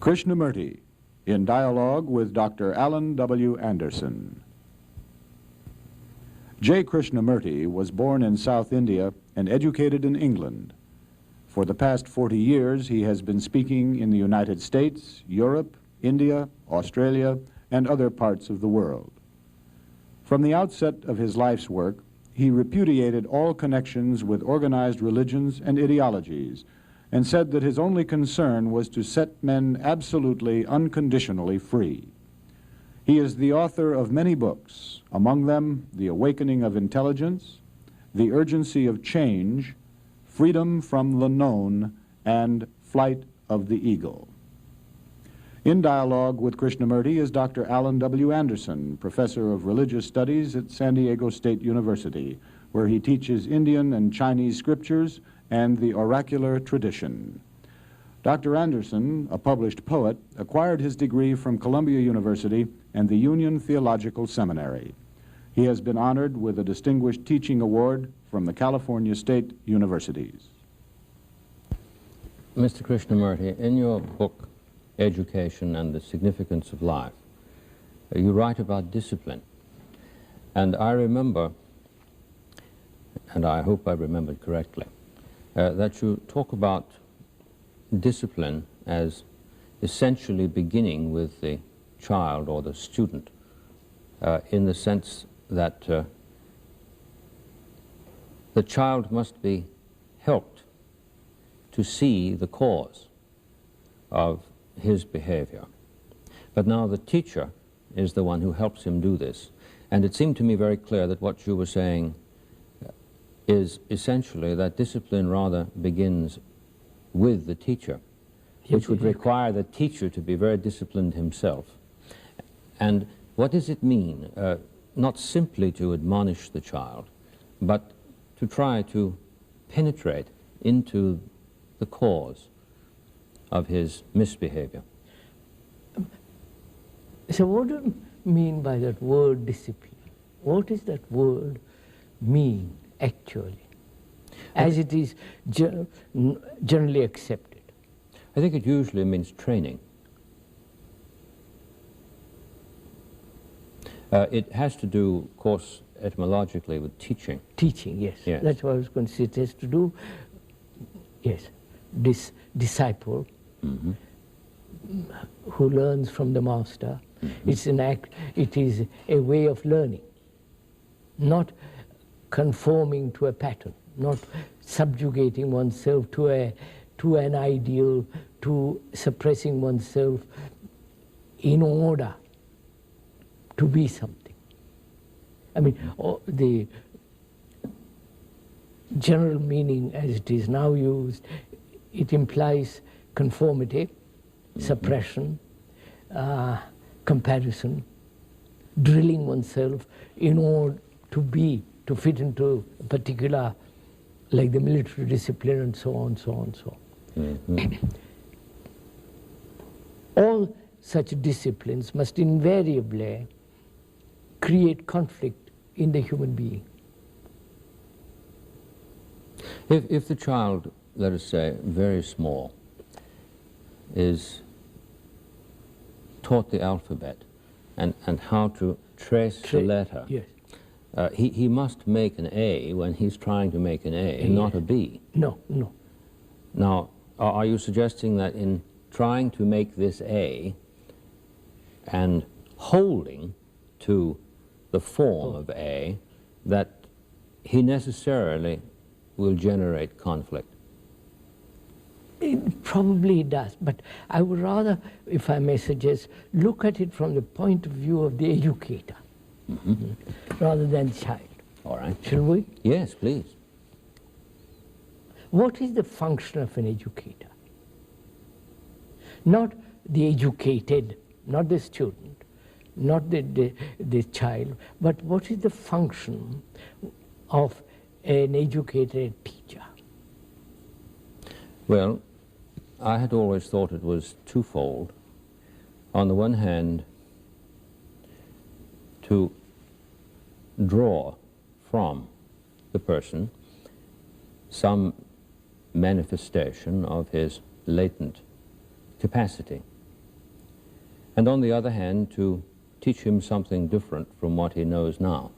Krishnamurti, in dialogue with Dr. Alan W. Anderson. J. Krishnamurti was born in South India and educated in England. For the past 40 years, he has been speaking in the United States, Europe, India, Australia, and other parts of the world. From the outset of his life's work, he repudiated all connections with organized religions and ideologies, and said that his only concern was to set men absolutely, unconditionally free. He is the author of many books, among them The Awakening of Intelligence, The Urgency of Change, Freedom from the Known, and Flight of the Eagle. In dialogue with Krishnamurti is Dr. Alan W. Anderson, Professor of Religious Studies at San Diego State University, where he teaches Indian and Chinese scriptures and the oracular tradition. Dr. Anderson, a published poet, acquired his degree from Columbia University and the Union Theological Seminary. He has been honored with a Distinguished Teaching Award from the California State Universities. Mr. Krishnamurti, in your book, Education and the Significance of Life, you write about discipline. And I remember, and I hope I remembered correctly, that you talk about discipline as essentially beginning with the child or the student, in the sense that the child must be helped to see the cause of his behavior. But now the teacher is the one who helps him do this. And it seemed to me very clear that what you were saying is essentially that discipline rather begins with the teacher, which would require the teacher to be very disciplined himself. And what does it mean, not simply to admonish the child, but to try to penetrate into the cause of his misbehavior? So what do you mean by that word discipline? What does that word mean actually, as it is generally accepted? I think it usually means training. It has to do, of course, etymologically with teaching. Teaching, yes. Yes. That's what I was going to say. It has to do, yes, this disciple who learns from the master. It's an act, it is a way of learning, not conforming to a pattern, not subjugating oneself to an ideal, to suppressing oneself in order to be something. I mean, the general meaning as it is now used, it implies conformity, suppression, comparison, drilling oneself in order to fit into a particular, like the military discipline and so on, so on, so on. All such disciplines must invariably create conflict in the human being. If the child, let us say, very small, is taught the alphabet and how to trace the letter, yes. He must make an A when he's trying to make an A, not a B. No, no. Now, are you suggesting that in trying to make this A and holding to the form of A, that he necessarily will generate conflict? It probably does, but I would rather, if I may suggest, look at it from the point of view of the educator, rather than the child. All right. Shall we? Yes, please. What is the function of an educator? Not the educated, not the student, not the child, but what is the function of an educated teacher? Well, I had always thought it was twofold. On the one hand, to draw from the person some manifestation of his latent capacity And on the other hand, to teach him something different from what he knows now.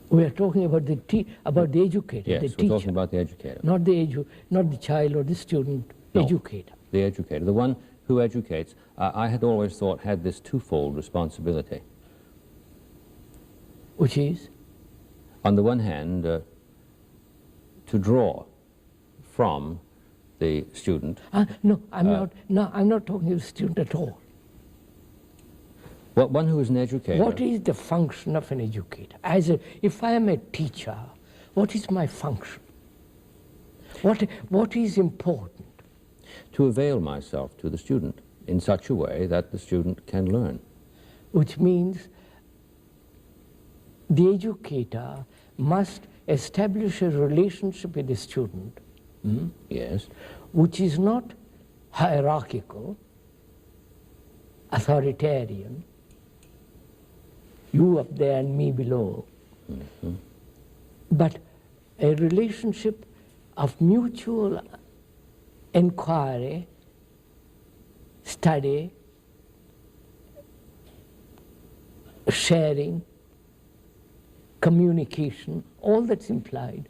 We are talking about the educator, Yes, the we're teacher. talking about the educator. Not the child or the student, No. educator. The educator, the one who educates, I had always thought had this twofold responsibility. Which is? On the one hand, to draw from the student. No, I'm not talking of the student at all. Well, one who is an educator. What is the function of an educator? If I am a teacher, what is my function? What is important? To avail myself to the student in such a way that the student can learn. Which means the educator must establish a relationship with the student. Yes. Which is not hierarchical, authoritarian, you up there and me below, but a relationship of mutual inquiry, study, sharing, communication, all that's implied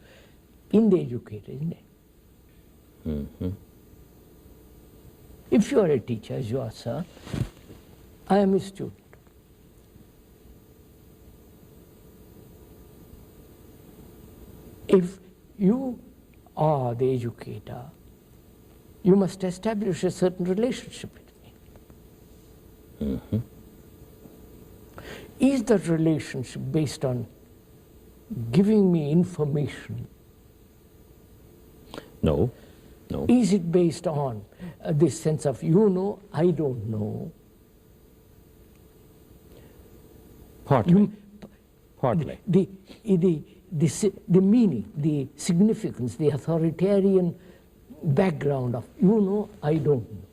in the educator, isn't it? If you are a teacher, as you are, sir, I am a student. If you are the educator, you must establish a certain relationship with me. Is that relationship based on giving me information? No. No. Is it based on this sense of you know, I don't know? Partly. Partly. The meaning, the significance, the authoritarian background of you know, I don't know.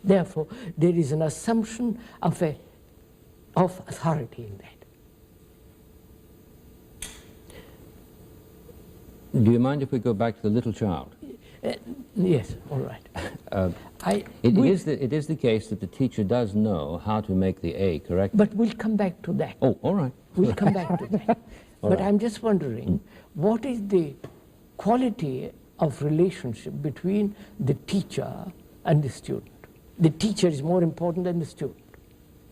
Therefore, there is an assumption of authority in that. Do you mind if we go back to the little child? Yes, all right. It is the case that the teacher does know how to make the A correct. But we'll come back to that. Oh, all right. We'll come back to that. All But right. I'm just wondering, what is the quality of relationship between the teacher and the student? The teacher is more important than the student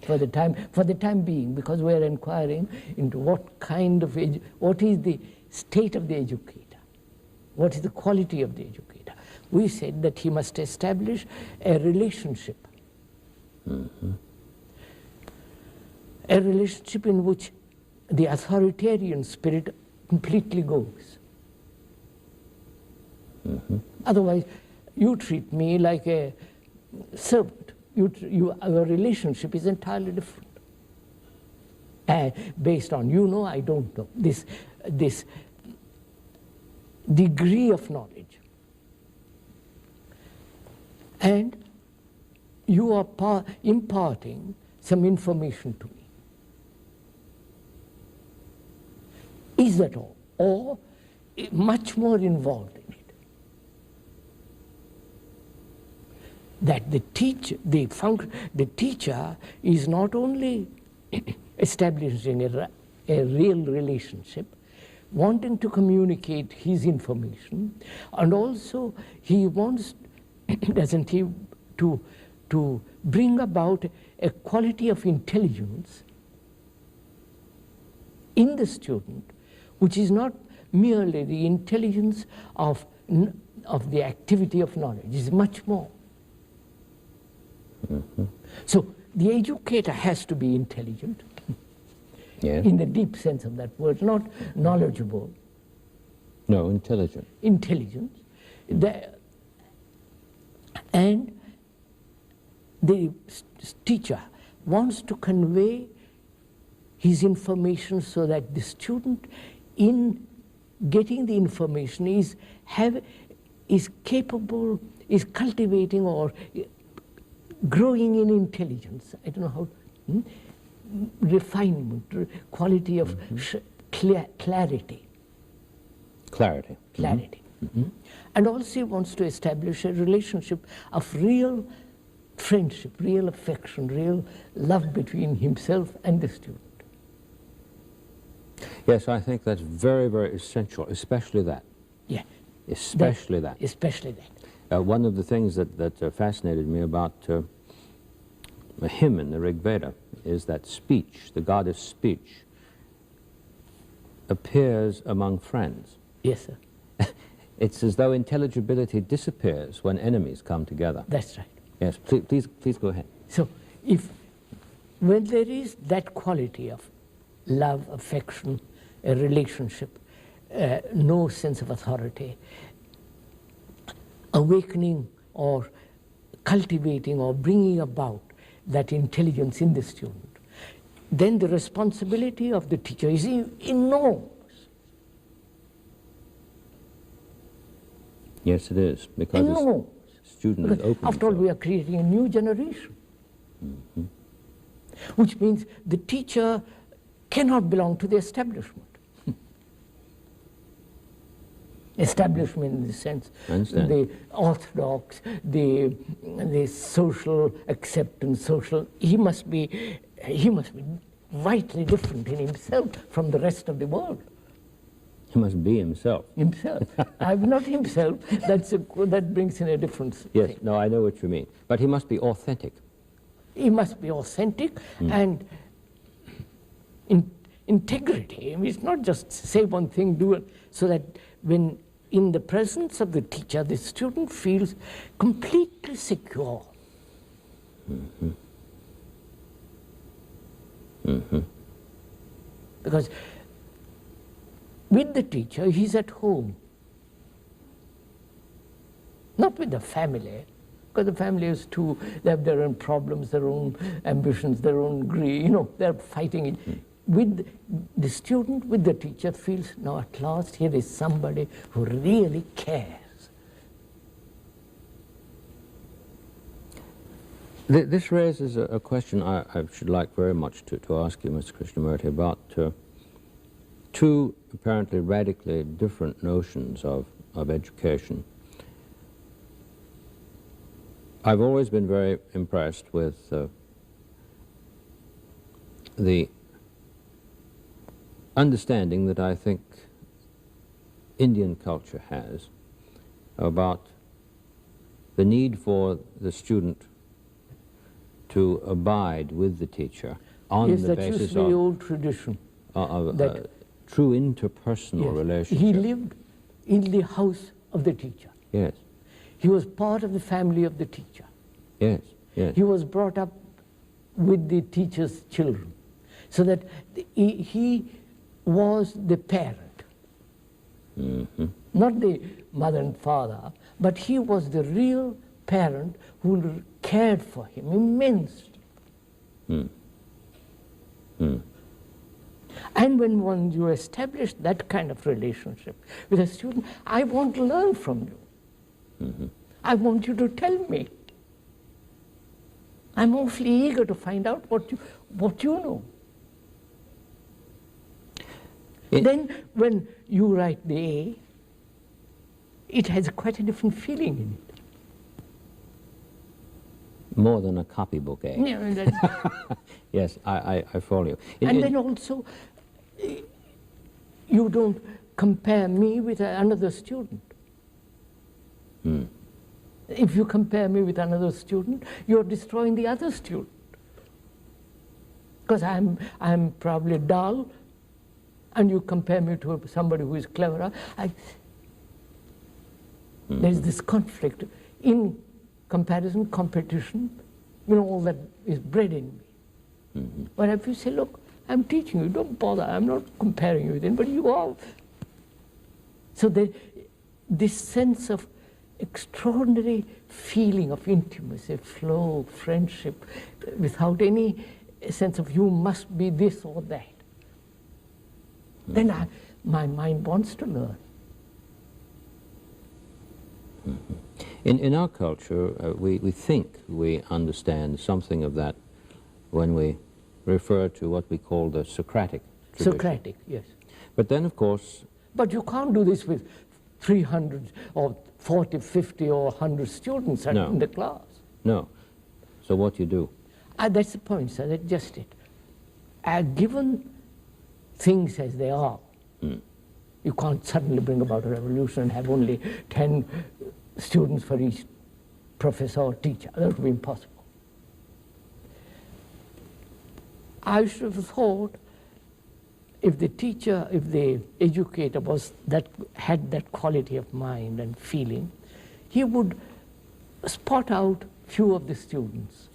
for the time being, because we are inquiring into what is the state of the educator. What is the quality of the educator? We said that he must establish a relationship. A relationship in which the authoritarian spirit completely goes. Otherwise, you treat me like a servant. Our relationship is entirely different. Based on you know, I don't know. This degree of knowledge. And you are imparting some information to me. Is that all? Or much more involved in it? That the teacher is not only establishing a real relationship, wanting to communicate his information, and also he wants, doesn't he, to bring about a quality of intelligence in the student, which is not merely the intelligence of the activity of knowledge, is much more. So the educator has to be intelligent, Yes. in the deep sense of that word, not knowledgeable. No, intelligent. Intelligence. And the teacher wants to convey his information so that the student, in getting the information, is capable, is cultivating or growing in intelligence. I don't know how. Refinement, quality of clarity. Clarity. And also he wants to establish a relationship of real friendship, real affection, real love between himself and the student. Yes, I think that's very, very essential, especially that. Yeah. Especially that. Especially that. One of the things that fascinated me about a hymn in the Rig Veda is that speech, the goddess speech, appears among friends. Yes, sir. It's as though intelligibility disappears when enemies come together. That's right. Yes, please go ahead. So, when there is that quality of love, affection, a relationship, no sense of authority, awakening or cultivating or bringing about that intelligence in the student, then the responsibility of the teacher is enormous. Yes, it is, because enormous. Student because opens after all, we are creating a new generation. Mm-hmm. Which means the teacher cannot belong to the establishment. Establishment in the sense, the orthodox, the social acceptance, he must be vitally different in himself from the rest of the world. He must be himself. Himself. I'm not himself. That brings in a difference. Yes, thing. no, I know what you mean. But he must be authentic. He must be authentic and integrity. I mean, it's not just say one thing, do it, so that when in the presence of the teacher, the student feels completely secure. Mm-hmm. Mm-hmm. Because with the teacher, he's at home. Not with the family, because the family is too, they have their own problems, their own ambitions, their own greed, they're fighting it. With the student, with the teacher, feels, now at last here is somebody who really cares. This raises a question I should like very much to ask you, Mr. Krishnamurti, about two apparently radically different notions of education. I've always been very impressed with the understanding that I think Indian culture has about the need for the student to abide with the teacher on the basis Yes, that's the old tradition. Of true interpersonal relationship. He lived in the house of the teacher. Yes. He was part of the family of the teacher. Yes, yes. He was brought up with the teacher's children, so that he was the parent. Mm-hmm. Not the mother and father, but he was the real parent who cared for him immensely. Mm. Mm. And when you establish that kind of relationship with a student, I want to learn from you. Mm-hmm. I want you to tell me. I'm awfully eager to find out what you know. Then when you write the A, it has quite a different feeling in it. More than a copybook, eh? Yeah, yes, I follow you. And then also, you don't compare me with another student. Mm. If you compare me with another student, you're destroying the other student. Because I'm probably dull, and you compare me to somebody who is cleverer. There's this conflict in comparison, competition, all that is bred in me. Mm-hmm. But if you say, look, I'm teaching you, don't bother, I'm not comparing you with anybody, you are. So this sense of extraordinary feeling of intimacy, flow, friendship, without any sense of you must be this or that. Then my mind wants to learn. Mm-hmm. In our culture, we think we understand something of that when we refer to what we call the Socratic tradition. Socratic, yes. But then, of course... But you can't do this with 300 or 40, 50 or 100 students in the class. No. So what do you do? That's the point, sir. That's just it. Given things as they are, you can't suddenly bring about a revolution and have only 10 students for each professor or teacher. That would be impossible. I should have thought if the teacher, if the educator had that quality of mind and feeling, he would spot out few of the students.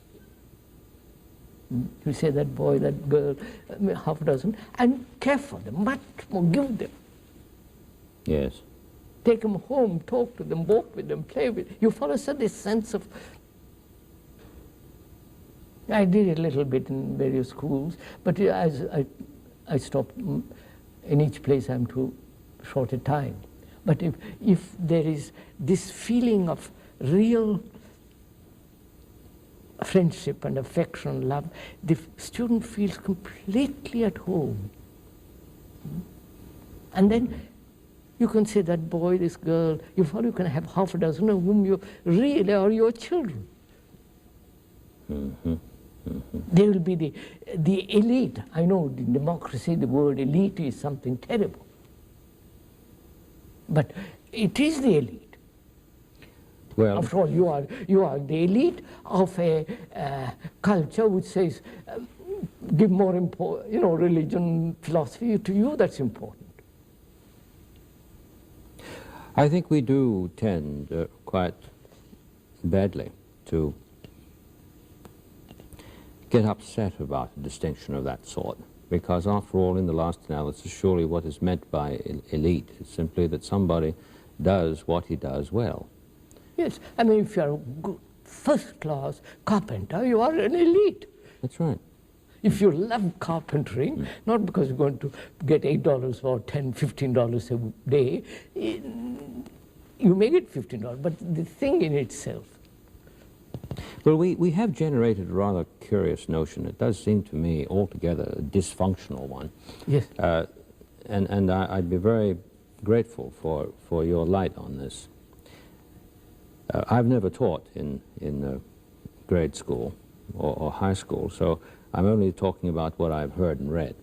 You say that boy, that girl, half a dozen, and care for them, much more, give them. Yes. Take them home, talk to them, walk with them, play with them. You follow this sense of... I did it a little bit in various schools, but as I stopped. In each place I'm too short a time. But if there is this feeling of real friendship and affection, love, the student feels completely at home. And then you can say that boy, this girl, you can have half a dozen of whom you really are your children. Mm-hmm. Mm-hmm. They will be the elite. I know in democracy the word elite is something terrible. But it is the elite. Well, after all, you are the elite of a culture which says, give more religion, philosophy. To you, that's important. I think we do tend quite badly to get upset about a distinction of that sort, because after all, in the last analysis, surely what is meant by elite is simply that somebody does what he does well. Yes, I mean, if you're a good, first-class carpenter, you are an elite. That's right. If you love carpentering, not because you're going to get $8 or $10, $15 a day, you may get $15, but the thing in itself. Well, we have generated a rather curious notion. It does seem to me altogether a dysfunctional one. Yes. And I'd be very grateful for your light on this. I've never taught in grade school or high school, so I'm only talking about what I've heard and read.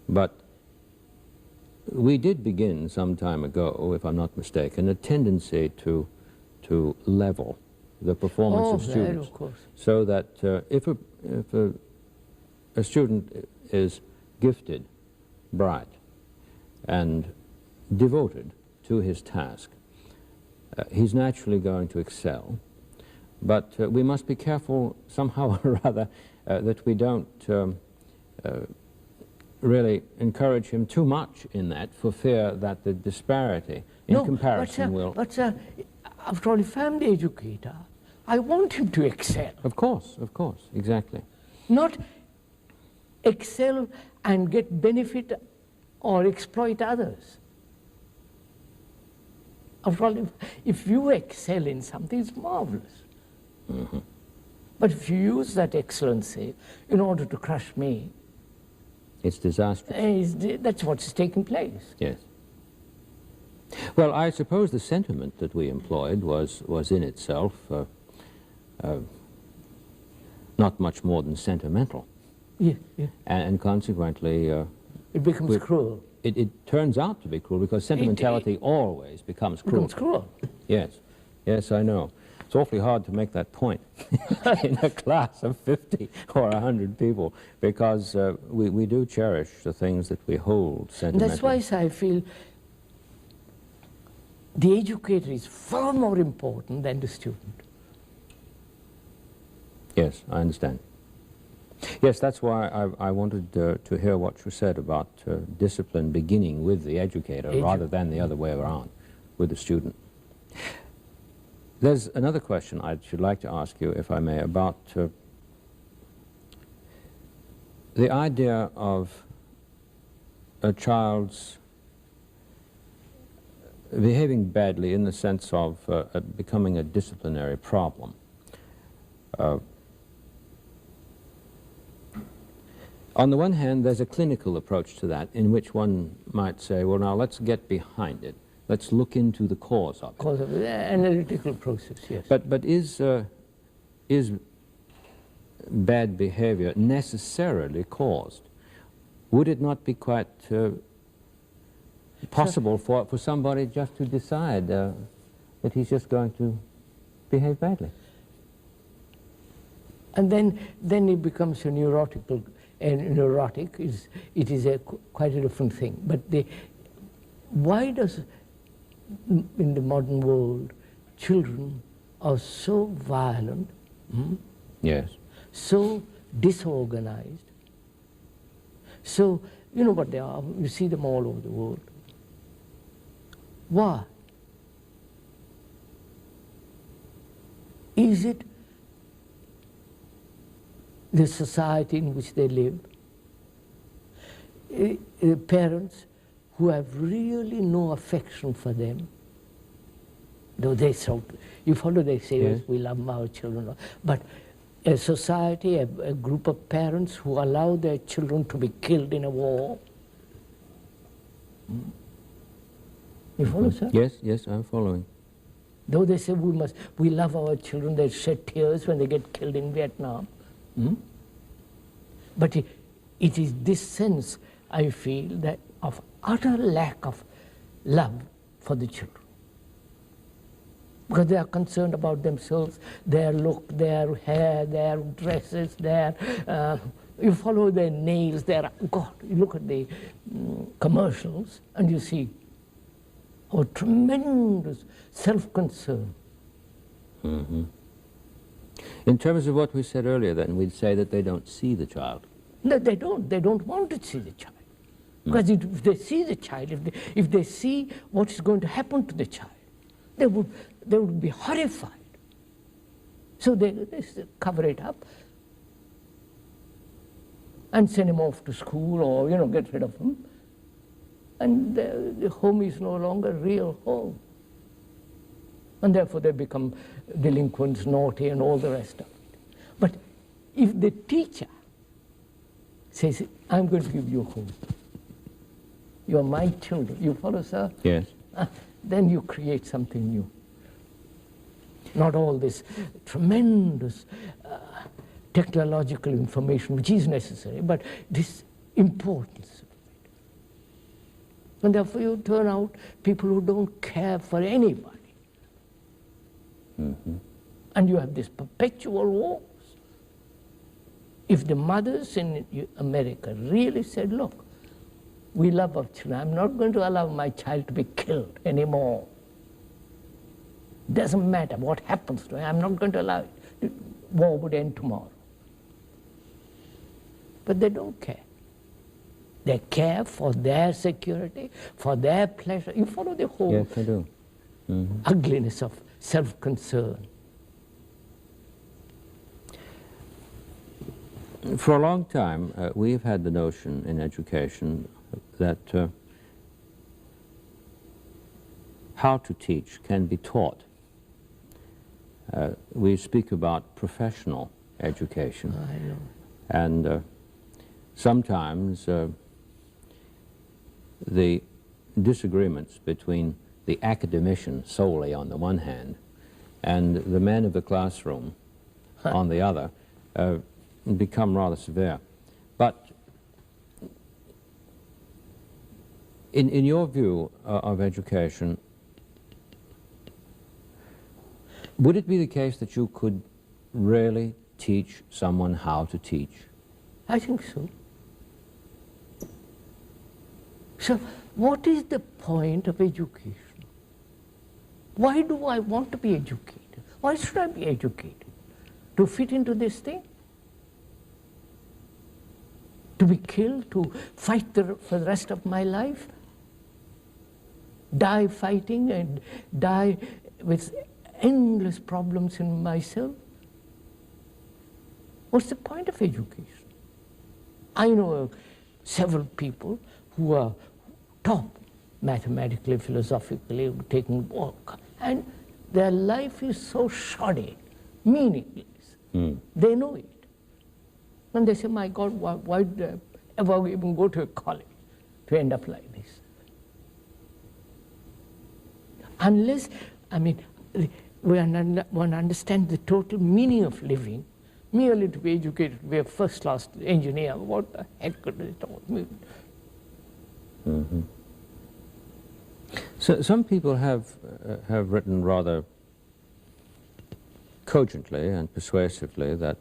But we did begin some time ago, if I'm not mistaken, a tendency to level the performance of students, of course. so that if a student is gifted, bright, and devoted to his task, he's naturally going to excel. But we must be careful somehow or other that we don't really encourage him too much in that, for fear that the disparity in comparison will... But after all, if I'm the educator, I want him to excel. Of course, exactly. Not excel and get benefit or exploit others. After all, if you excel in something, it's marvelous. Mm-hmm. But if you use that excellency in order to crush me, it's disastrous. That's what's taking place. Yes. Well, I suppose the sentiment that we employed was in itself not much more than sentimental. Yeah, yeah. And consequently... it becomes cruel. It turns out to be cruel, because sentimentality always becomes cruel. Becomes cruel. Yes, I know. It's awfully hard to make that point in a class of 50 or 100 people, because we do cherish the things that we hold sentimentally. That's why I feel the educator is far more important than the student. Yes, I understand. Yes, that's why I wanted to hear what you said about discipline beginning with the educator rather than the other way around, with the student. There's another question I should like to ask you, if I may, about the idea of a child's behaving badly in the sense of becoming a disciplinary problem. On the one hand, there's a clinical approach to that, in which one might say, well, now let's get behind it. Let's look into the cause of it. Cause of the analytical process, yes. But is bad behavior necessarily caused? Would it not be quite possible for somebody just to decide that he's just going to behave badly? And then it becomes a neurotic. It is quite a different thing. But why does, in the modern world, children are so violent, Yes. so disorganized? So, you know what they are, you see them all over the world. Why? Is it the society in which they live? Parents who have really no affection for them, though they you follow, they say, yes, we love our children, but a society, a group of parents who allow their children to be killed in a war. You follow, sir? Yes, yes, I'm following. Though they say we love our children, they shed tears when they get killed in Vietnam. But it is this sense, I feel, that of utter lack of love for the children. Because they are concerned about themselves, their look, their hair, their dresses, you follow their nails, God, you look at the commercials and you see how tremendous self-concern. In terms of what we said earlier, then, we'd say that they don't see the child. No, they don't. They don't want to see the child. Because if they see the child, if they see what is going to happen to the child, they would be horrified. So they cover it up and send him off to school, or get rid of him. And the home is no longer a real home. And therefore they become delinquents, naughty, and all the rest of it. But if the teacher says, I'm going to give you a home, you are my children, you follow, sir? Yes. Then you create something new. Not all this tremendous technological information, which is necessary, but this importance of it. And therefore you turn out people who don't care for anybody. And you have this perpetual wars. If the mothers in America really said, look, we love our children, I'm not going to allow my child to be killed anymore. Doesn't matter what happens to him, I'm not going to allow it. The war would end tomorrow. But they don't care. They care for their security, for their pleasure. You follow the whole Yes, I do. ugliness of self-concern. For a long time, we've had the notion in education that how to teach can be taught. We speak about professional education. I know. And sometimes the disagreements between the academician solely on the one hand and the man of the classroom on the other become rather severe. But in your view of education, would it be the case that you could really teach someone how to teach? I think so. So what is the point of education? Why do I want to be educated? Why should I be educated? To fit into this thing? To be killed? To fight for the rest of my life? Die fighting and die with endless problems in myself? What's the point of education? I know several people who are top mathematically, philosophically, taking work, and their life is so shoddy, meaningless. They know it. And they say, my God, why did I ever even go to a college to end up like this? Unless, I mean, one understands the total meaning of living, merely to be educated to be a first-class engineer. What the heck could it all mean? Mm-hmm. So some people have written rather cogently and persuasively that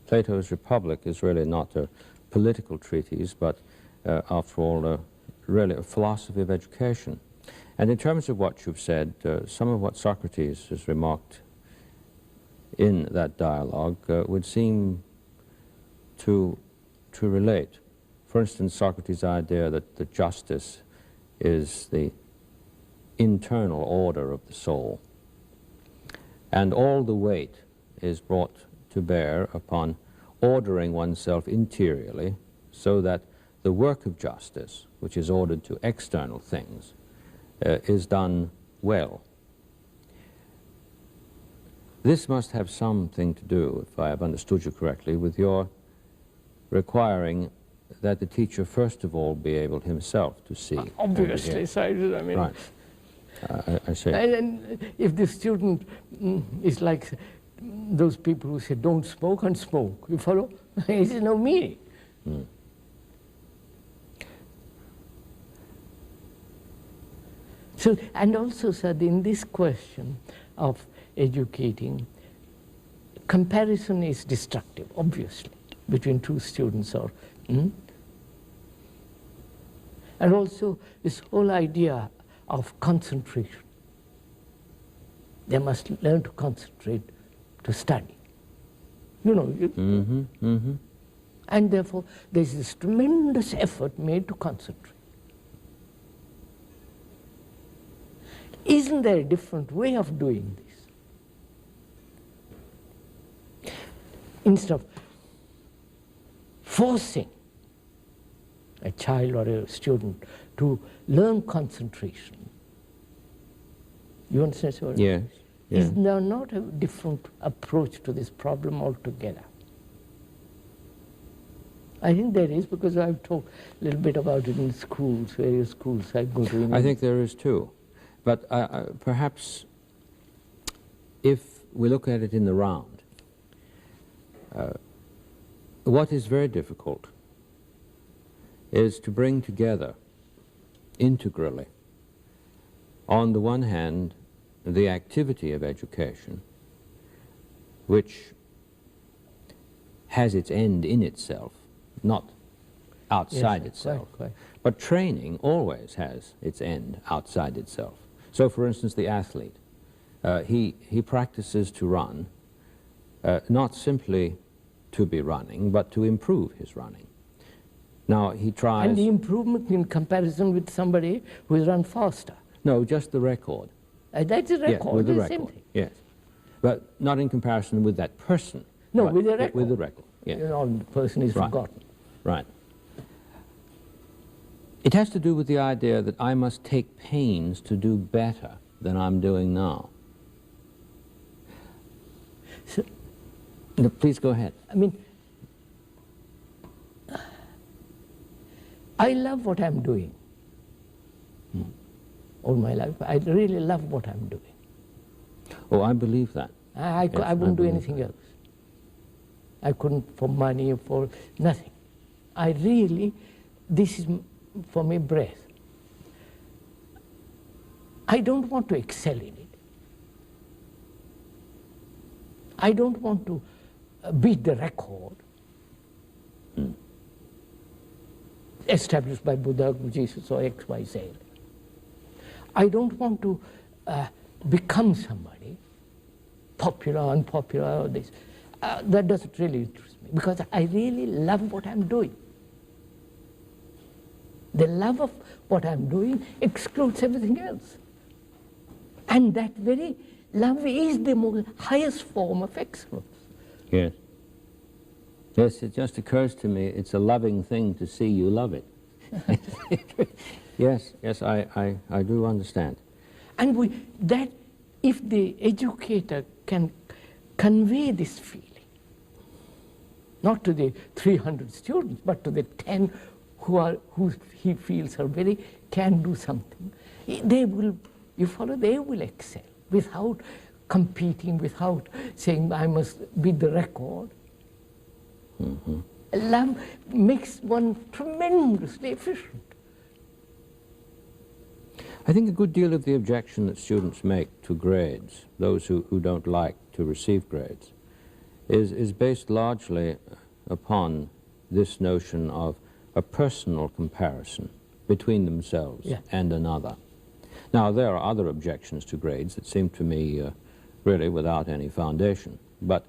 Plato's Republic is really not a political treatise, but after all, really a philosophy of education. And in terms of what you've said, some of what Socrates has remarked in that dialogue would seem to relate. For instance, Socrates' idea that justice is the internal order of the soul, and all the weight is brought to bear upon ordering oneself interiorly so that the work of justice, which is ordered to external things, is done well. This must have something to do, if I have understood you correctly, with your requiring that the teacher first of all be able himself to see. Obviously, so I mean... Right. I see. And if the student is like those people who say, don't smoke and smoke, you follow? It is no meaning. Mm. So, and also, sir, in this question of educating, comparison is destructive, obviously, between two students or... And also, this whole idea of concentration. They must learn to concentrate, to study. You know, and therefore there's this tremendous effort made to concentrate. Isn't there a different way of doing this? Instead of forcing a child or a student to learn concentration. You understand, sir? Yes. Yeah. Is there not a different approach to this problem altogether? I think there is, because I've talked a little bit about it in schools, various schools I go to. I think there is too. But perhaps if we look at it in the round, what is very difficult is to bring together integrally, on the one hand, the activity of education, which has its end in itself, not outside itself. Quite. But training always has its end outside itself. So, for instance, the athlete, he practices to run, not simply to be running, but to improve his running. Now, he tries... And the improvement in comparison with somebody who has run faster. No, just the record. That's a record. Yes, with the record, same thing. yes. But not in comparison with that person. No, with the record. With the record, yes. You know, the person is forgotten. Right. It has to do with the idea that I must take pains to do better than I'm doing now. So, no, please go ahead. I mean, I love what I'm doing. All my life, I really love what I'm doing. Oh, I believe that. I wouldn't do anything else. I couldn't for money or for nothing. I really, this is for me breath. I don't want to excel in it. I don't want to beat the record established by Buddha, Jesus, or X, Y, Z. I don't want to become somebody, popular, unpopular, or this. That doesn't really interest me, because I really love what I'm doing. The love of what I'm doing excludes everything else. And that very love is the highest form of excellence. Yes. Yes, it just occurs to me, it's a loving thing to see you love it. Yes, I do understand. And that if the educator can convey this feeling, not to the 300 students, but to the 10 who he feels are can do something, they will, you follow, they will excel without competing, without saying I must beat the record. Love makes one tremendously efficient. I think a good deal of the objection that students make to grades, those who don't like to receive grades, is based largely upon this notion of a personal comparison between themselves and another. Now, there are other objections to grades that seem to me really without any foundation, but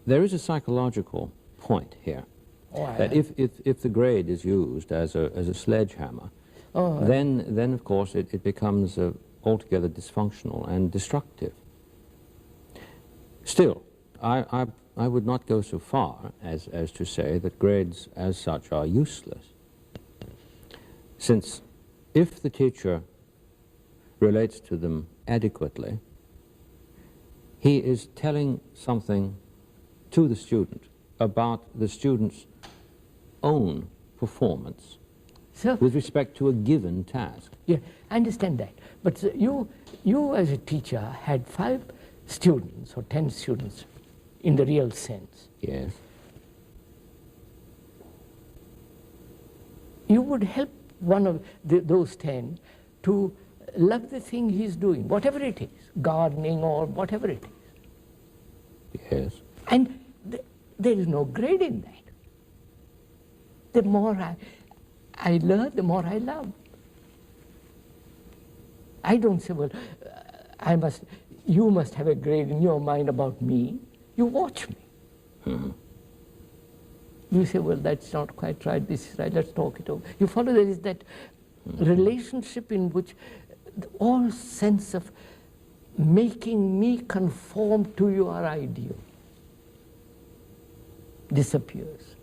there is a psychological point here, that if the grade is used as a sledgehammer, then of course it becomes altogether dysfunctional and destructive. Still, I would not go so far as to say that grades as such are useless, since if the teacher relates to them adequately, he is telling something to the student about the student's own performance with respect to a given task. Yeah, I understand that. But you as a teacher had 5 students or 10 students in the real sense. Yes. You would help one of those 10 to love the thing he's doing, whatever it is, gardening or whatever it is. Yes. And there is no grade in that. The more I learn, the more I love. I don't say, well, you must have a grade in your mind about me. You watch me. You say, well, that's not quite right, this is right, let's talk it over. You follow, there is that relationship in which all sense of making me conform to your ideal disappears.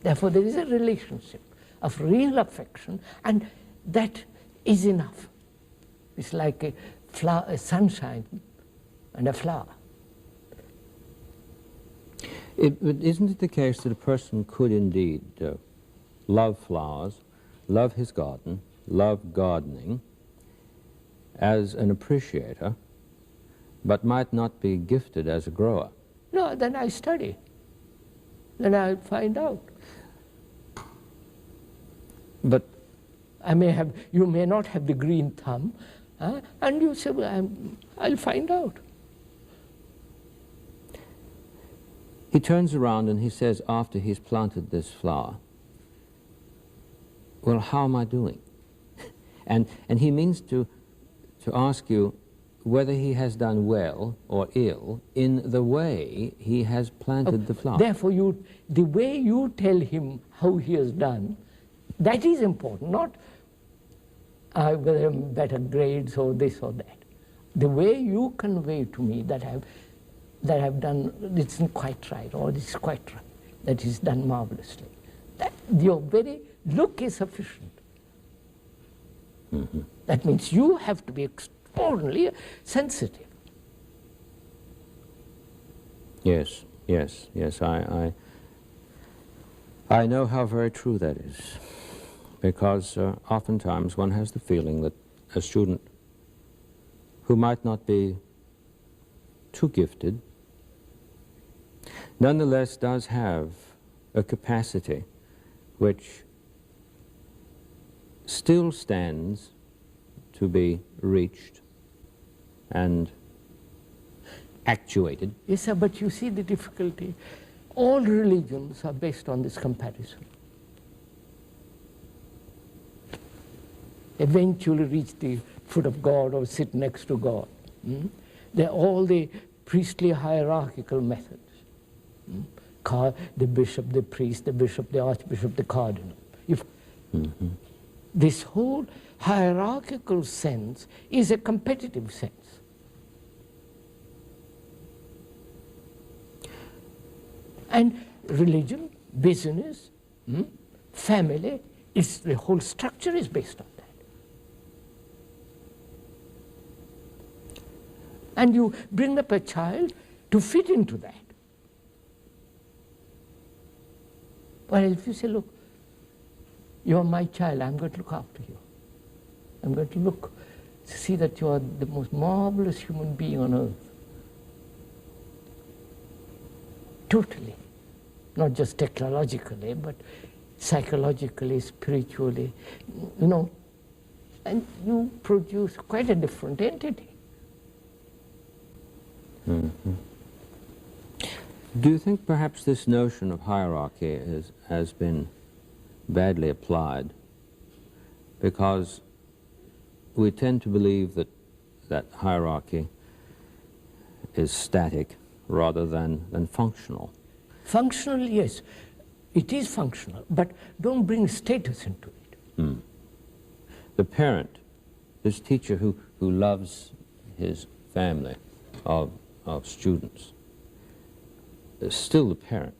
Therefore, there is a relationship of real affection, and that is enough. It's like a flower, a sunshine and a flower. Isn't it the case that a person could indeed love flowers, love his garden, love gardening as an appreciator, but might not be gifted as a grower? No, then I study. Then I'll find out. But you may not have the green thumb, and you say, well, I'll find out. he turns around and he says, after he's planted this flower, well, how am I doing? And he means to ask you whether he has done well or ill in the way he has planted the flower. Therefore, the way you tell him how he has done, that is important, not whether better grades or this or that. The way you convey to me that I've done, it's not quite right, or this is quite right, that is done marvelously. Your very look is sufficient. Mm-hmm. That means you have to be extraordinarily sensitive. Yes, yes, yes. I know how very true that is, because oftentimes one has the feeling that a student who might not be too gifted nonetheless does have a capacity which still stands to be reached and actuated. Yes, sir, but you see the difficulty. All religions are based on this comparison. Eventually reach the foot of God or sit next to God. They're all the priestly hierarchical methods. The bishop, the priest, the bishop, the archbishop, the cardinal. This whole hierarchical sense is a competitive sense. And religion, business, family, the whole structure is based on that. And you bring up a child to fit into that. Well, if you say, look, you're my child, I'm going to look after you. I'm going to see that you are the most marvelous human being on earth. Totally. not just technologically, but psychologically, spiritually, you know, and you produce quite a different entity. Mm-hmm. Do you think perhaps this notion of hierarchy has been badly applied because we tend to believe that hierarchy is static rather than functional? Functional, yes. It is functional, but don't bring status into it. Mm. The parent, this teacher who loves his family of students, is still the parent.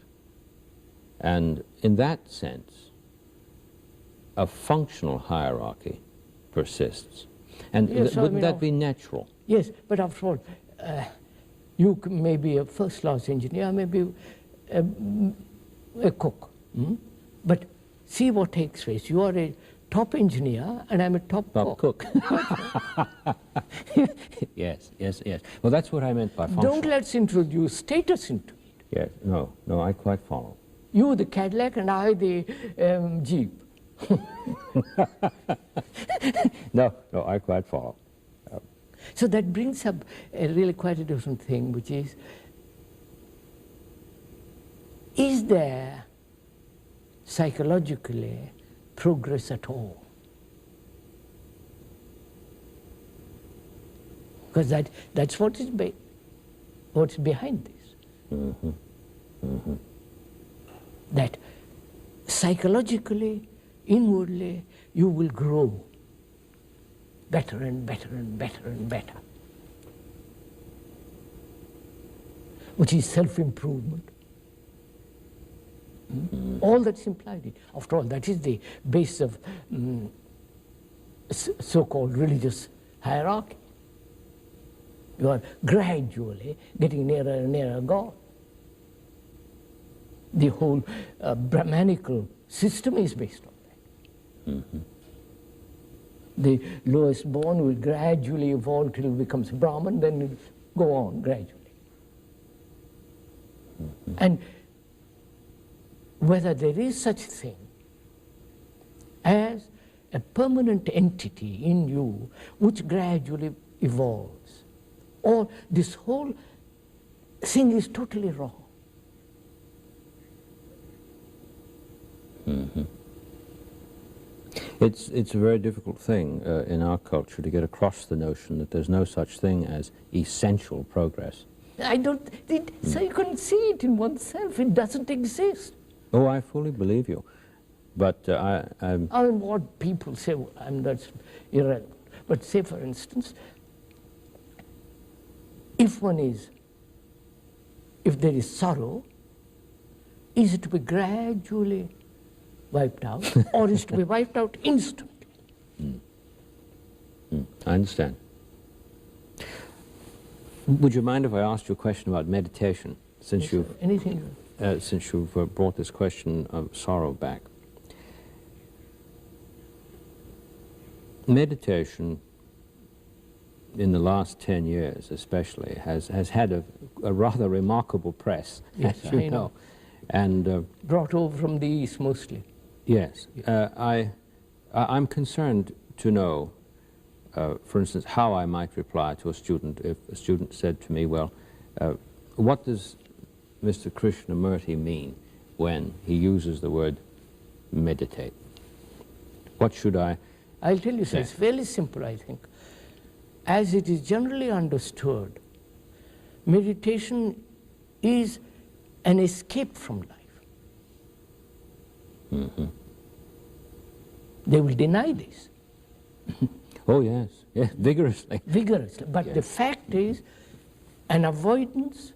And in that sense, a functional hierarchy persists. And yes, wouldn't that be natural? Yes, but after all, you may be a first-class engineer, maybe a cook. But see what takes place. You are a top engineer and I'm a top cook. Yes, yes, yes. Well, that's what I meant by functional. Don't let's introduce status into it. Yes, no, I quite follow. You the Cadillac and I the Jeep. No, I quite follow. So that brings up a really quite a different thing, which is there psychologically progress at all? Because that's what's behind this. Mm-hmm. Mm-hmm. That psychologically, inwardly, you will grow better and better and better and better, which is self-improvement. All that's implied in. After all, that is the base of so-called religious hierarchy. You are gradually getting nearer and nearer God. The whole Brahmanical system is based on that. Mm-hmm. The lowest born will gradually evolve till it becomes Brahman, then it will go on gradually. Mm-hmm. And whether there is such thing as a permanent entity in you which gradually evolves, or this whole thing is totally wrong. Mm-hmm. It's a very difficult thing in our culture to get across the notion that there's no such thing as essential progress. So you couldn't see it in oneself. It doesn't exist. Oh, I fully believe you. But I mean, what people say, that's irrelevant. But say, for instance, if there is sorrow, is it to be gradually wiped out, or is it to be wiped out instantly? I understand. Would you mind if I asked you a question about meditation, since Yes, since you've brought this question of sorrow back? Meditation, in the last 10 years especially, has had a rather remarkable press, yes, as you know. And brought over from the East mostly. yes, I'm concerned to know, for instance, how I might reply to a student if a student said to me, well, what does Mr. Krishnamurti mean when he uses the word meditate? What should I'll tell you, sir, it's fairly simple, I think. As it is generally understood, meditation is an escape from life. Mm-hmm. They will deny this. Oh, yes, vigorously. Vigorously. But Yes. the fact is, an avoidance,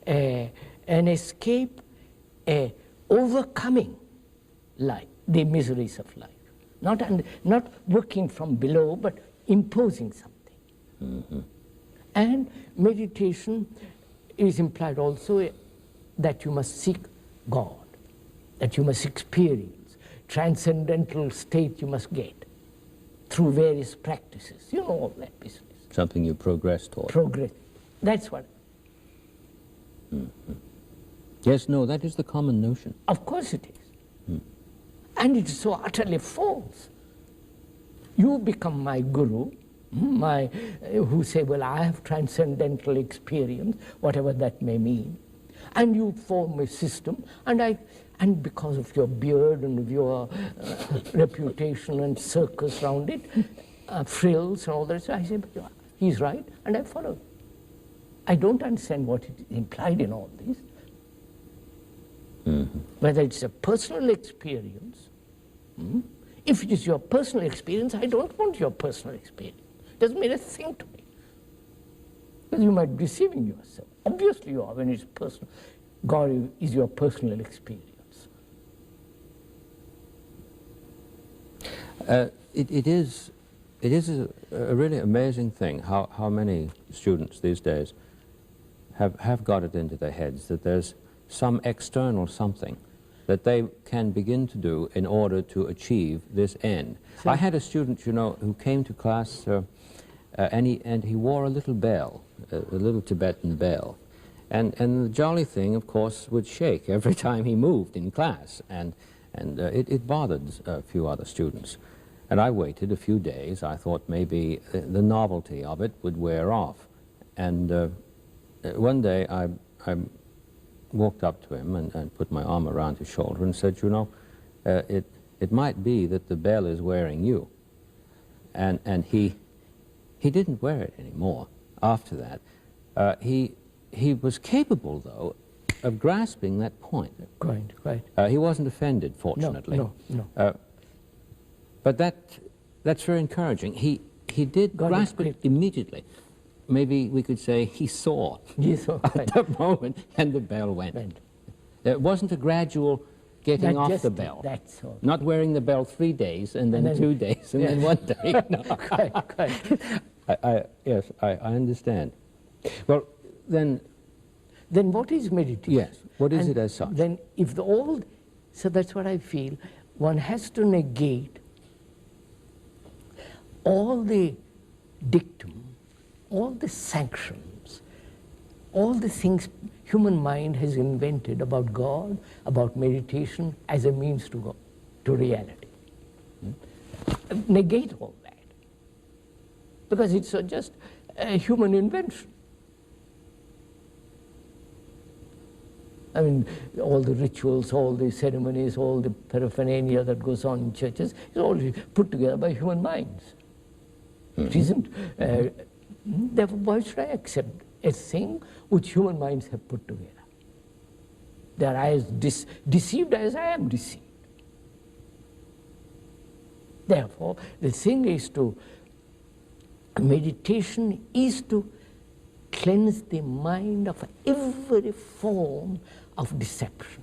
an escape, overcoming life, the miseries of life. Not working from below, but imposing something. Mm-hmm. And meditation is implied also that you must seek God, that you must experience, transcendental state you must get through various practices. You know all that business. Something you progress toward. Progress. That's what. Mm-hmm. Yes, no, that is the common notion. Of course it is. And it is so utterly false. You become my guru, who say, well, I have transcendental experience, whatever that may mean, and you form a system, and because of your beard and of your reputation and circus around it, frills and all that, I say, but he's right, and I follow. I don't understand what is implied in all this. Whether it's a personal experience. If it is your personal experience, I don't want your personal experience. It doesn't mean a thing to me. Because you might be deceiving yourself. Obviously you are when it's personal. God is your personal experience. It is a really amazing thing how many students these days have got it into their heads that there's some external something that they can begin to do in order to achieve this end. So I had a student, you know, who came to class and he wore a little bell, a little Tibetan bell. And the jolly thing, of course, would shake every time he moved in class, and it bothered a few other students. And I waited a few days. I thought maybe the novelty of it would wear off. And one day I walked up to him and put my arm around his shoulder and said, you know, it might be that the bell is wearing you. And he didn't wear it anymore after that. He was capable, though, of grasping that point. Quite. He wasn't offended, fortunately. No. But that's very encouraging. He did grasp it immediately. Maybe we could say he saw at the moment, and the bell went. It wasn't a gradual getting off the bell. That's all. Not wearing the bell 3 days, and then 2 days, and then 1 day. No. Quite. Yes, I understand. Well, then what is meditation? Yes, what is it as such? Then if so that's what I feel, one has to negate all the dictum, all the sanctions, all the things human mind has invented about God, about meditation as a means to reality. Negate all that. Because it's just a human invention. I mean, all the rituals, all the ceremonies, all the paraphernalia that goes on in churches is all put together by human minds. It isn't. Therefore, why should I accept a thing which human minds have put together? They are as deceived as I am deceived. Therefore, the thing is meditation is to cleanse the mind of every form of deception.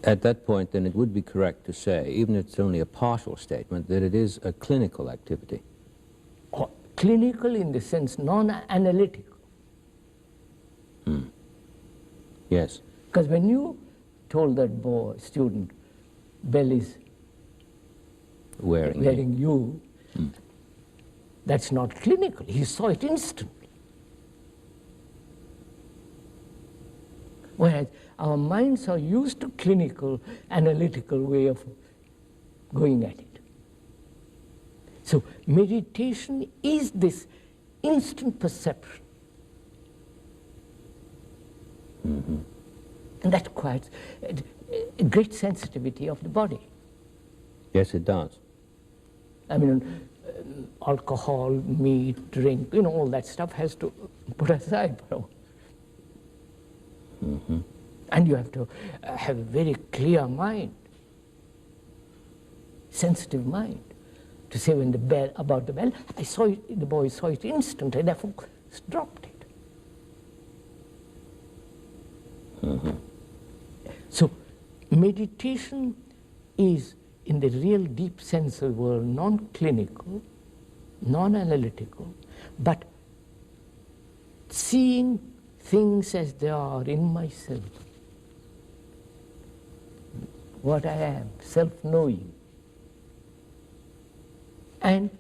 At that point, then, it would be correct to say, even if it's only a partial statement, that it is a clinical activity. Or clinical in the sense non-analytical. Yes. Because when you told that student, bell is wearing you, that's not clinical. He saw it instantly. Whereas our minds are used to clinical, analytical way of going at it. So meditation is this instant perception. And that requires a great sensitivity of the body. Yes, it does. I mean, alcohol, meat, drink, all that stuff has to put aside for a while. And you have to have a very clear mind, sensitive mind, to say when about the bell, I saw it, the boy saw it instantly, therefore dropped it. So meditation is, in the real deep sense of the word, non-clinical, non-analytical, but seeing things as they are in myself. What I am, self-knowing. And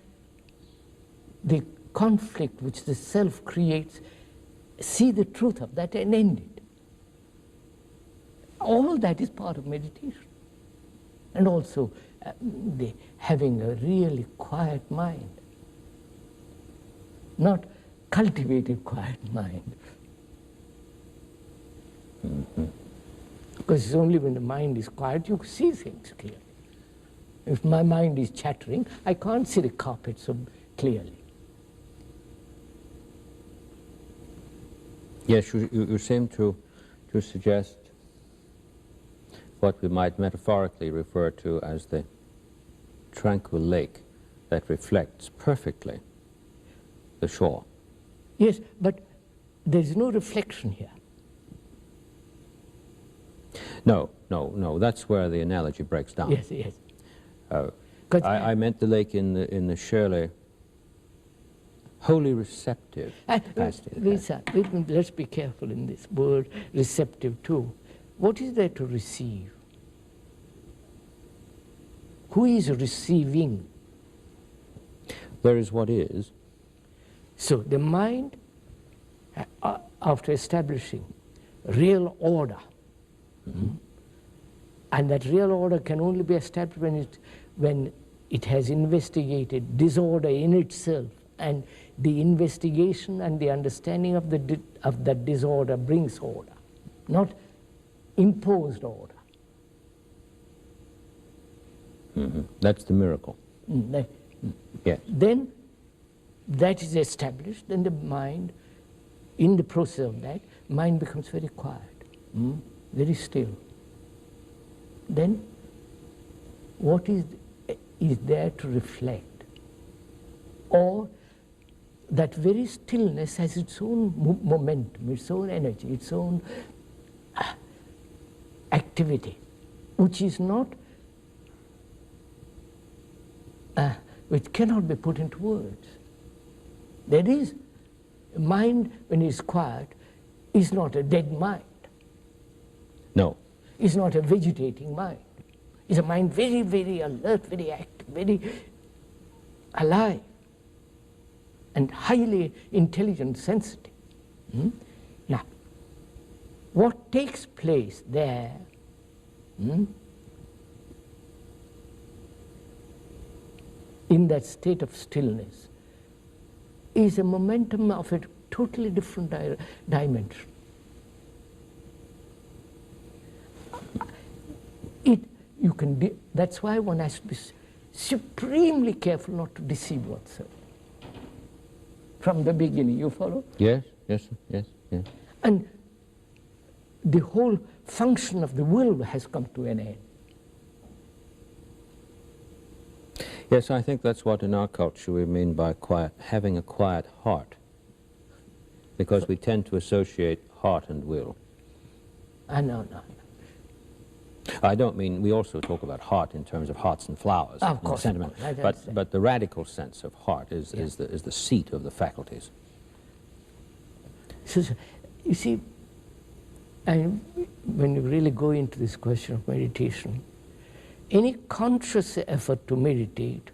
the conflict which the self creates see the truth of that and end it. All that is part of meditation. And also having a really quiet mind, not cultivated quiet mind. Because it's only when the mind is quiet you see things clearly. If my mind is chattering, I can't see the carpet so clearly. Yes, you seem to suggest what we might metaphorically refer to as the tranquil lake that reflects perfectly the shore. Yes, but there's no reflection here. No, that's where the analogy breaks down. Yes, yes. I meant the lake in the Shirley, wholly receptive capacity. Lisa, let's be careful in this word, receptive too. What is there to receive? Who is receiving? There is what is. So the mind, after establishing real order, and that real order can only be established when it has investigated disorder in itself, and the investigation and the understanding of that disorder brings order, not imposed order. That's the miracle. Yes. Then that is established, then the mind, in the process of that, mind becomes very quiet, very still. Then what is there to reflect? Or that very stillness has its own momentum, its own energy, its own activity, which is not, which cannot be put into words. There is, mind when it is quiet is not a dead mind. No. It's not a vegetating mind. It's a mind very, very alert, very active, very alive, and highly intelligent, sensitive. Now, what takes place there in that state of stillness is a momentum of a totally different dimension. That's why one has to be supremely careful not to deceive oneself. From the beginning, you follow? Yes. And the whole function of the will has come to an end. Yes, I think that's what in our culture we mean by quiet, having a quiet heart. Because we tend to associate heart and will. No. I don't mean, we also talk about heart in terms of hearts and flowers. Of course. Sentiment. But the radical sense of heart is the seat of the faculties. So you see, when you really go into this question of meditation, any conscious effort to meditate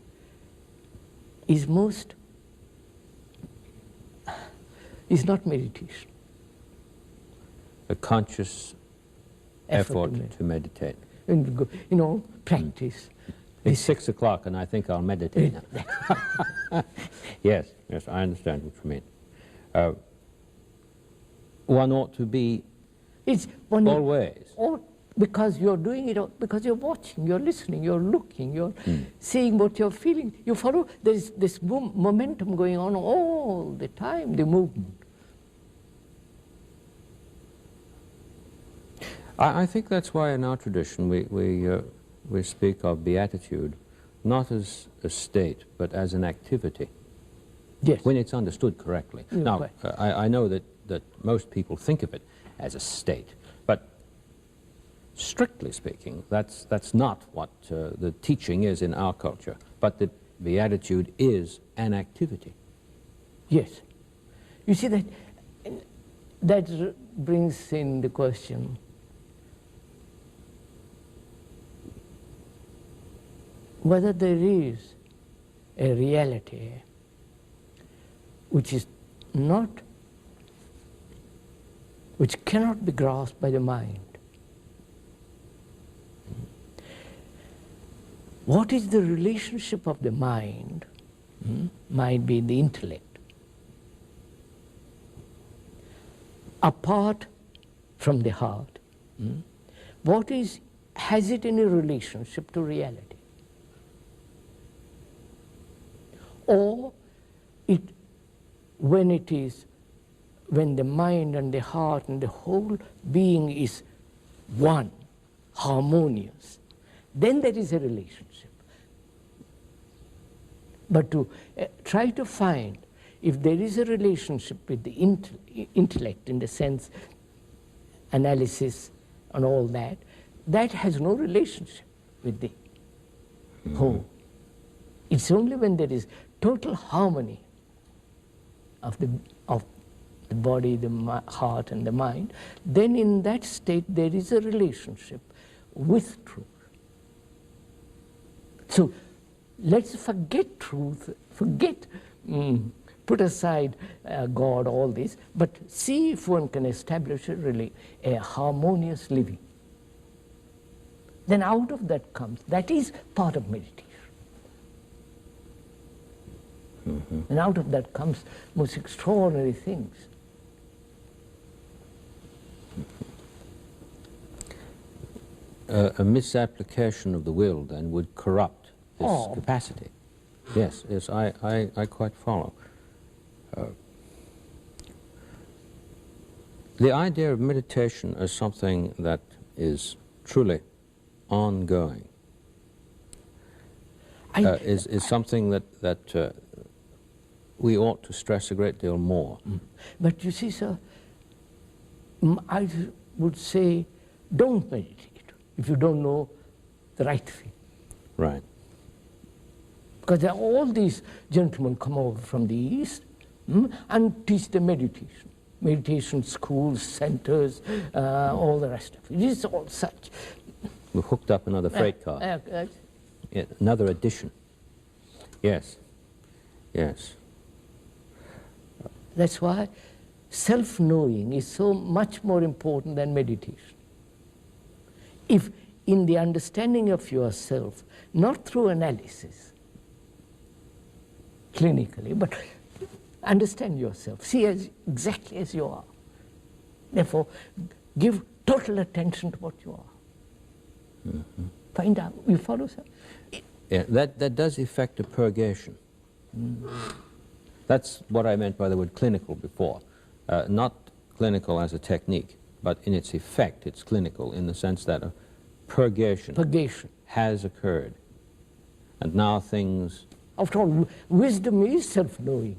is not meditation. A conscious effort to meditate. And practice. It's 6 o'clock and I think I'll meditate now. Yes, I understand what you mean. One ought to be always. Because you're doing it, because you're watching, you're listening, you're looking, you're seeing what you're feeling. You follow? There's this momentum going on all the time, the movement. I think that's why in our tradition we speak of beatitude not as a state but as an activity. Yes. When it's understood correctly. Now, I know that most people think of it as a state, but strictly speaking, that's not what the teaching is in our culture. But the beatitude is an activity. Yes. You see, that brings in the question, whether there is a reality which is not which cannot be grasped by the mind. What is the relationship of the mind? Mind being the intellect. Apart from the heart. What is, has it any relationship to reality? Or when the mind and the heart and the whole being is one, harmonious, then there is a relationship. But to try to find if there is a relationship with the intellect in the sense analysis and all that, that has no relationship with the whole. It's only when there is total harmony of the body, the heart and the mind, then in that state there is a relationship with truth. So let's forget truth, put aside God, all this, but see if one can establish a harmonious living. Then out of that comes, that is part of meditation. And out of that comes most extraordinary things. A misapplication of the will then would corrupt this capacity. Yes, yes, I quite follow. The idea of meditation as something that is truly ongoing is something that we ought to stress a great deal more. But you see, sir, I would say don't meditate if you don't know the right thing. Right. Because all these gentlemen come over from the East and teach the meditation. Meditation schools, centers, all the rest of it. It is all such. We've hooked up another freight car. Yeah, another addition. Yes. Yes. That's why self-knowing is so much more important than meditation. If in the understanding of yourself, not through analysis, clinically, but understand yourself, see exactly as you are. Therefore, give total attention to what you are. Find out, you follow, sir? Yeah, that does effect a purgation. That's what I meant by the word clinical before. Not clinical as a technique, but in its effect, it's clinical in the sense that a purgation has occurred. And now things... After all, wisdom is self-knowing.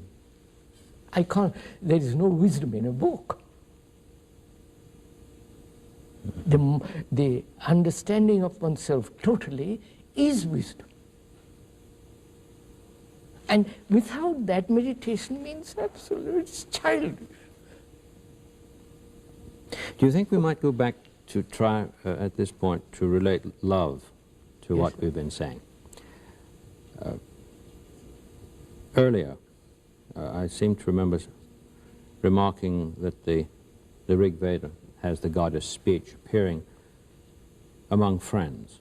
There is no wisdom in a book. The understanding of oneself totally is wisdom. And without that, meditation means absolute, it's childish. Do you think we might go back to try, at this point, to relate love to what we've been saying? Earlier, I seem to remember remarking that the Rig Veda has the goddess speech appearing among friends.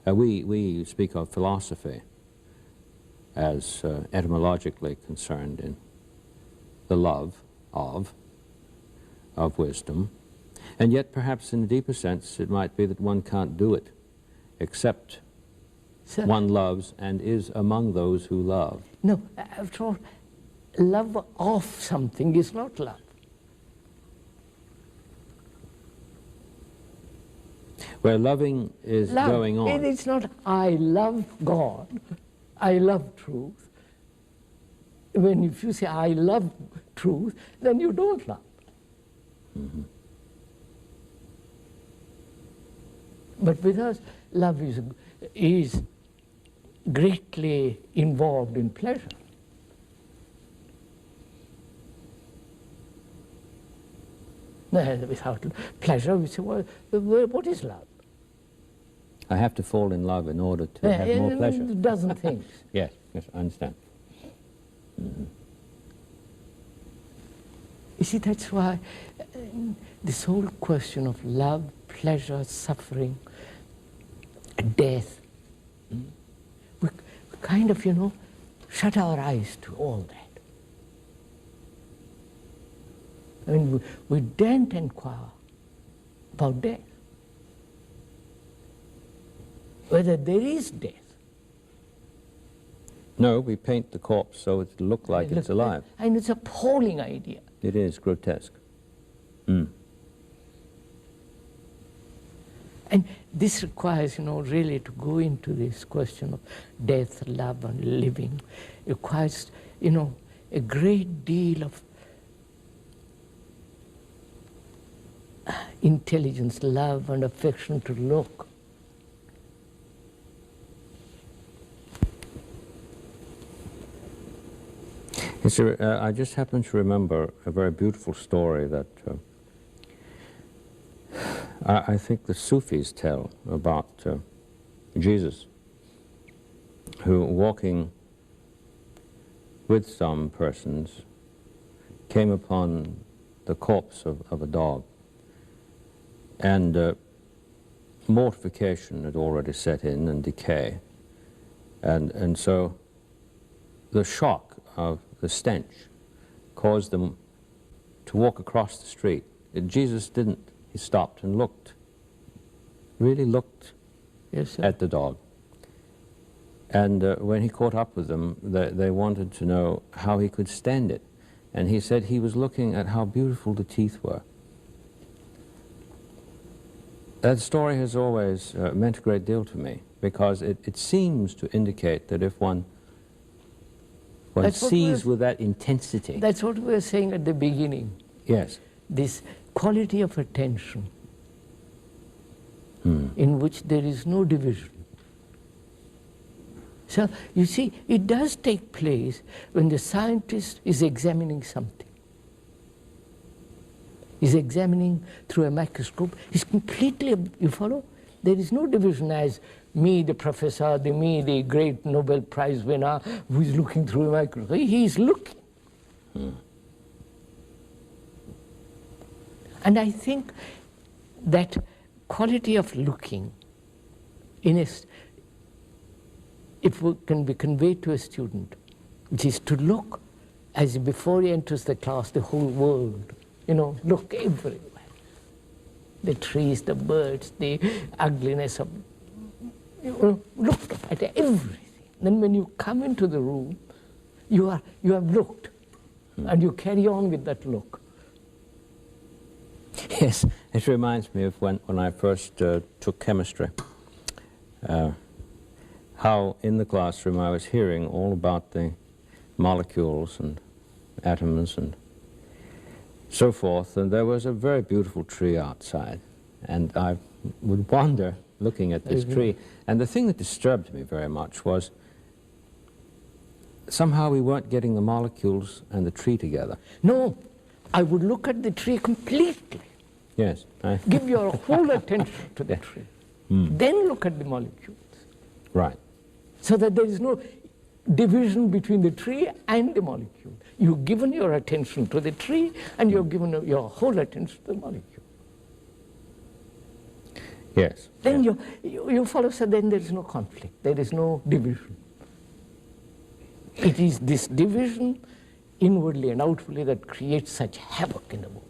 We speak of philosophy as etymologically concerned in the love of wisdom, and yet perhaps in a deeper sense it might be that one can't do it except one loves and is among those who love. No, after all, love of something is not love. Where loving is going on. It's not, I love God, I love truth. If you say, I love truth, then you don't love. But with us, love is greatly involved in pleasure. Without pleasure, we say, well, what is love? I have to fall in love in order to have more pleasure. A dozen things. Yes, yes, I understand. You see, that's why this whole question of love, pleasure, suffering, death, we kind of, shut our eyes to all that. I mean, we daren't inquire about death, whether there is death. No, we paint the corpse so it looks like it's alive. And it's an appalling idea. It is grotesque. And this requires, really to go into this question of death, love, and living. It requires, a great deal of intelligence, love, and affection to look. You see, I just happen to remember a very beautiful story that I think the Sufis tell about Jesus, who, walking with some persons, came upon the corpse of a dog, and mortification had already set in, and decay, and so the shock of the stench caused them to walk across the street. Jesus didn't. He stopped and looked, really looked at the dog. And when he caught up with them, they wanted to know how he could stand it. And he said he was looking at how beautiful the teeth were. That story has always meant a great deal to me, because it seems to indicate that if one sees with that intensity. That's what we were saying at the beginning. Yes. This quality of attention in which there is no division. So, you see, it does take place when the scientist is examining something. He's examining through a microscope. He's completely, you follow? There is no division as me, the professor, me, the great Nobel Prize winner, who is looking through a microscope. He is looking. And I think that quality of looking, it can be conveyed to a student, which is to look as before he enters the class, the whole world, look everywhere. The trees, the birds, the ugliness of, look at everything. Then when you come into the room, you have looked, and you carry on with that look. Yes, it reminds me of when I first took chemistry, how in the classroom I was hearing all about the molecules and atoms and so forth, and there was a very beautiful tree outside, and I would wander looking at this tree, and the thing that disturbed me very much was somehow we weren't getting the molecules and the tree together. No, I would look at the tree completely. Yes. Give your whole attention to the tree. Then look at the molecules. Right. So that there is no division between the tree and the molecule. You've given your attention to the tree, and you've given your whole attention to the molecule. Yes. Then you follow, so then there is no conflict. There is no division. It is this division, inwardly and outwardly, that creates such havoc in the world.